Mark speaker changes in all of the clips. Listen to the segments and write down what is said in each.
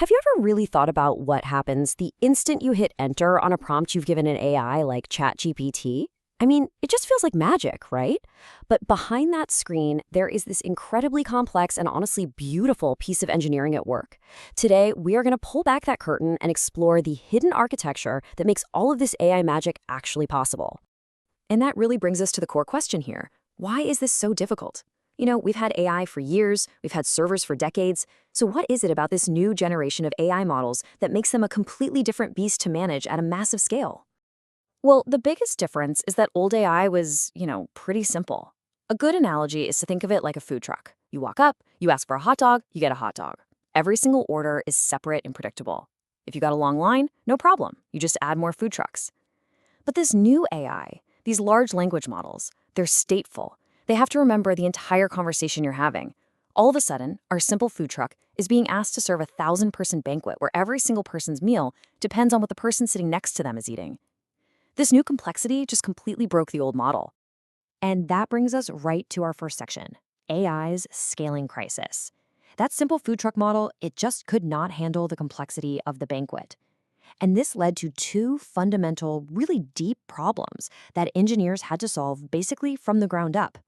Speaker 1: Have you ever really thought about what happens the instant you hit enter on a prompt you've given an AI like ChatGPT? I mean, it just feels like magic, right? But behind that screen, there is this incredibly complex and honestly beautiful piece of engineering at work. Today, we are going to pull back that curtain and explore the hidden architecture that makes all of this AI magic actually possible. And that really brings us to the core question here. Why is this so difficult? We've had AI for years, we've had servers for decades, so what is it about this new generation of AI models that makes them a completely different beast to manage at a massive scale? Well, the biggest difference is that old AI was, pretty simple. A good analogy is to think of it like a food truck. You walk up, you ask for a hot dog, you get a hot dog. Every single order is separate and predictable. If you got a long line, no problem. You just add more food trucks. But this new AI, these large language models, they're stateful. They have to remember the entire conversation you're having. All of a sudden, our simple food truck is being asked to serve a 1,000-person banquet where every single person's meal depends on what the person sitting next to them is eating. This new complexity just completely broke the old model. And that brings us right to our first section, AI's scaling crisis. That simple food truck model, it just could not handle the complexity of the banquet. And this led to two fundamental, really deep problems that engineers had to solve basically from the ground up.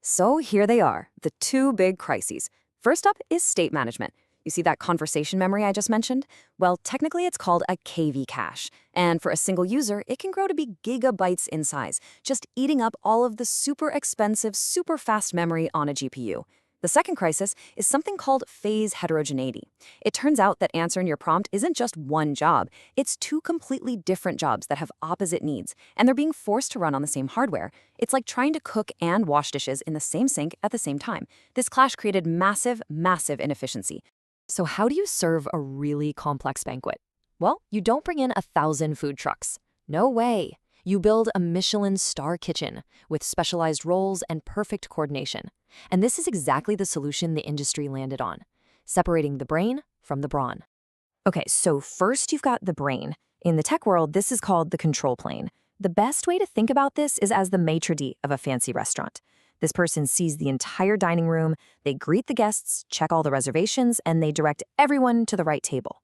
Speaker 1: So here they are, the two big crises. First up is state management. You see that conversation memory I just mentioned? Well, technically it's called a KV cache. And for a single user, it can grow to be gigabytes in size, just eating up all of the super expensive, super fast memory on a GPU. The second crisis is something called phase heterogeneity. It turns out that answering your prompt isn't just one job, it's two completely different jobs that have opposite needs, and they're being forced to run on the same hardware. It's like trying to cook and wash dishes in the same sink at the same time. This clash created massive, massive inefficiency. So how do you serve a really complex banquet? Well, you don't bring in 1,000 food trucks. No way. You build a Michelin star kitchen with specialized roles and perfect coordination. And this is exactly the solution the industry landed on, separating the brain from the brawn. Okay, so first you've got the brain. In the tech world, this is called the control plane. The best way to think about this is as the maitre d' of a fancy restaurant. This person sees the entire dining room, they greet the guests, check all the reservations, and they direct everyone to the right table.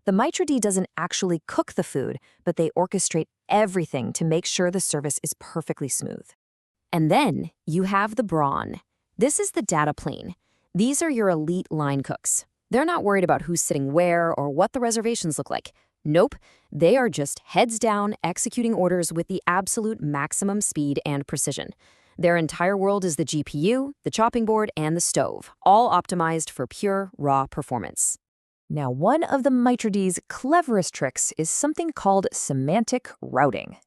Speaker 1: The maitre d' doesn't actually cook the food, but they orchestrate everything to make sure the service is perfectly smooth. And then you have the brawn. This is the data plane. These are your elite line cooks. They're not worried about who's sitting where or what the reservations look like. Nope, they are just heads down executing orders with the absolute maximum speed and precision. Their entire world is the GPU, the chopping board, and the stove, all optimized for pure, raw performance. Now, one of the maitre d's cleverest tricks is something called semantic routing.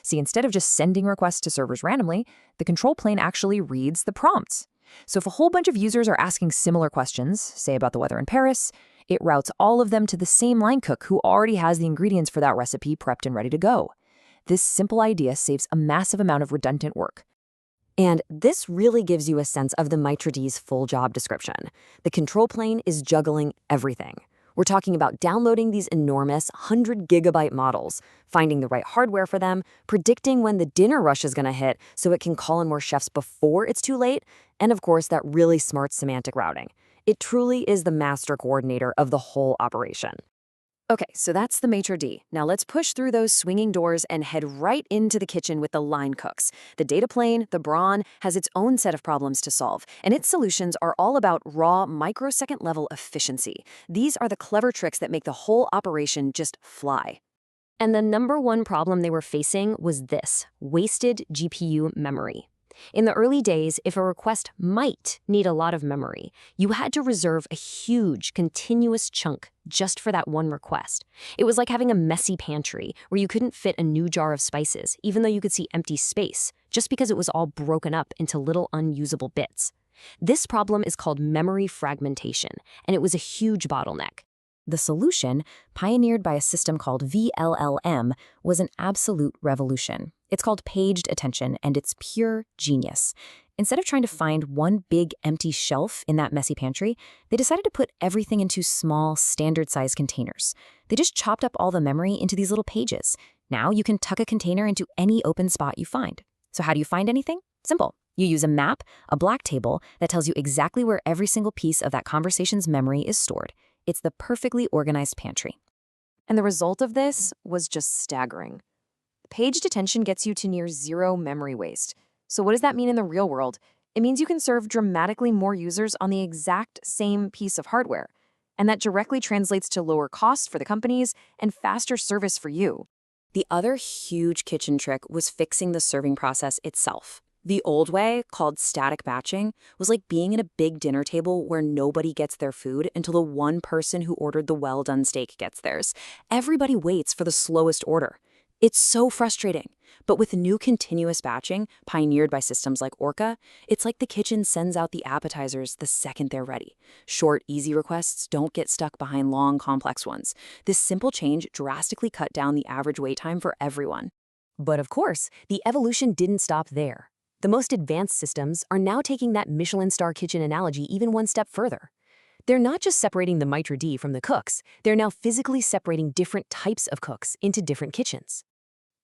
Speaker 1: See, instead of just sending requests to servers randomly, the control plane actually reads the prompts. So if a whole bunch of users are asking similar questions, say about the weather in Paris, it routes all of them to the same line cook who already has the ingredients for that recipe prepped and ready to go. This simple idea saves a massive amount of redundant work. And this really gives you a sense of the maitre d's full job description. The control plane is juggling everything. We're talking about downloading these enormous 100-gigabyte models, finding the right hardware for them, predicting when the dinner rush is going to hit so it can call in more chefs before it's too late, and of course, that really smart semantic routing. It truly is the master coordinator of the whole operation. Okay, so that's the maitre d'. Now let's push through those swinging doors and head right into the kitchen with the line cooks. The data plane, the brawn, has its own set of problems to solve, and its solutions are all about raw, microsecond-level efficiency. These are the clever tricks that make the whole operation just fly. And the number one problem they were facing was this: wasted GPU memory. In the early days, if a request might need a lot of memory, you had to reserve a huge, continuous chunk just for that one request. It was like having a messy pantry where you couldn't fit a new jar of spices, even though you could see empty space, just because it was all broken up into little unusable bits. This problem is called memory fragmentation, and it was a huge bottleneck. The solution, pioneered by a system called VLLM, was an absolute revolution. It's called paged attention, and it's pure genius. Instead of trying to find one big empty shelf in that messy pantry, they decided to put everything into small, standard-sized containers. They just chopped up all the memory into these little pages. Now you can tuck a container into any open spot you find. So how do you find anything? Simple. You use a map, a black table, that tells you exactly where every single piece of that conversation's memory is stored.
Speaker 2: It's the perfectly organized pantry. And the result of this was just staggering. Page detention gets you to near zero memory waste. So what does that mean in the real world? It means you can serve dramatically more users on the exact same piece of hardware. And that directly translates to lower cost for the companies and faster service for you. The other huge kitchen trick was fixing the serving process itself. The old way, called static batching, was like being at a big dinner table where nobody gets their food until the one person who ordered the well-done steak gets theirs. Everybody waits for the slowest order. It's so frustrating. But with new continuous batching, pioneered by systems like Orca, it's like the kitchen sends out the appetizers the second they're ready. Short, easy requests don't get stuck behind long, complex ones. This simple change drastically cut down the average wait time for everyone. But of course, the evolution didn't stop there. The most advanced systems are now taking that Michelin star kitchen analogy even one step further. They're not just separating the maitre d' from the cooks, they're now physically separating different types of cooks into different kitchens.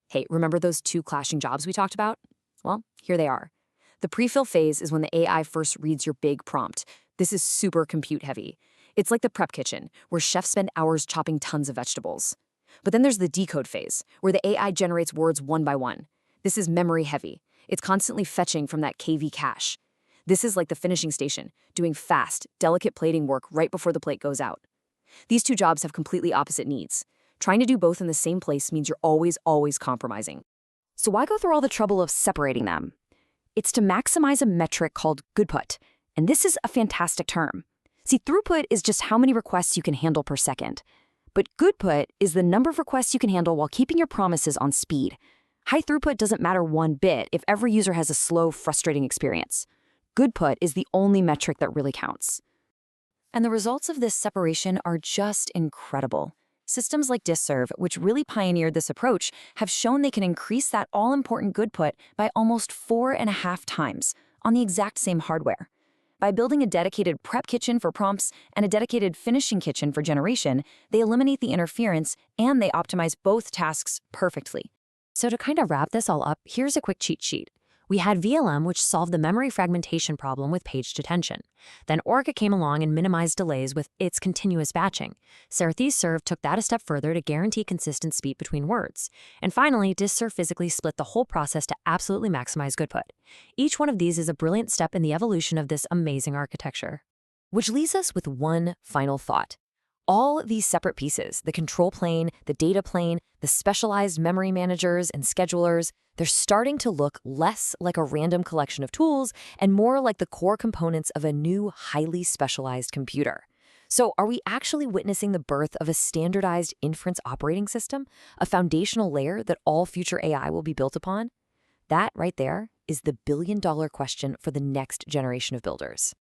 Speaker 2: Hey, remember those two clashing jobs we talked about? Well, here they are. The pre-fill phase is when the AI first reads your big prompt. This is super compute heavy. It's like the prep kitchen, where chefs spend hours chopping tons of vegetables. But then there's the decode phase, where the AI generates words one by one. This is memory heavy. It's constantly fetching from that KV cache. This is like the finishing station, doing fast, delicate plating work right before the plate goes out. These two jobs have completely opposite needs. Trying to do both in the same place means you're always compromising. So why go through all the trouble of separating them? It's to maximize a metric called goodput, and this is a fantastic term. See, throughput is just how many requests you can handle per second. But goodput is the number of requests you can handle while keeping your promises on speed. High throughput doesn't matter one bit if every user has a slow, frustrating experience. Goodput is the only metric that really counts. And the results of this separation are just incredible. Systems like DistServe, which really pioneered this approach, have shown they can increase that all-important goodput by almost 4.5 times on the exact same hardware. By building a dedicated prep kitchen for prompts and a dedicated finishing kitchen for generation, they eliminate the interference and they optimize both tasks perfectly. So to kind of wrap this all up, here's a quick cheat sheet. We had VLM, which solved the memory fragmentation problem with page detention. Then Orca came along and minimized delays with its continuous batching. Serve took that a step further to guarantee consistent speed between words. And finally, DistServe physically split the whole process to absolutely maximize goodput. Each one of these is a brilliant step in the evolution of this amazing architecture. Which leaves us with one final thought. All these separate pieces, the control plane, the data plane, the specialized memory managers and schedulers, they're starting to look less like a random collection of tools and more like the core components of a new, highly specialized computer. So are we actually witnessing the birth of a standardized inference operating system, a foundational layer that all future AI will be built upon? That right there is the billion-dollar question for the next generation of builders.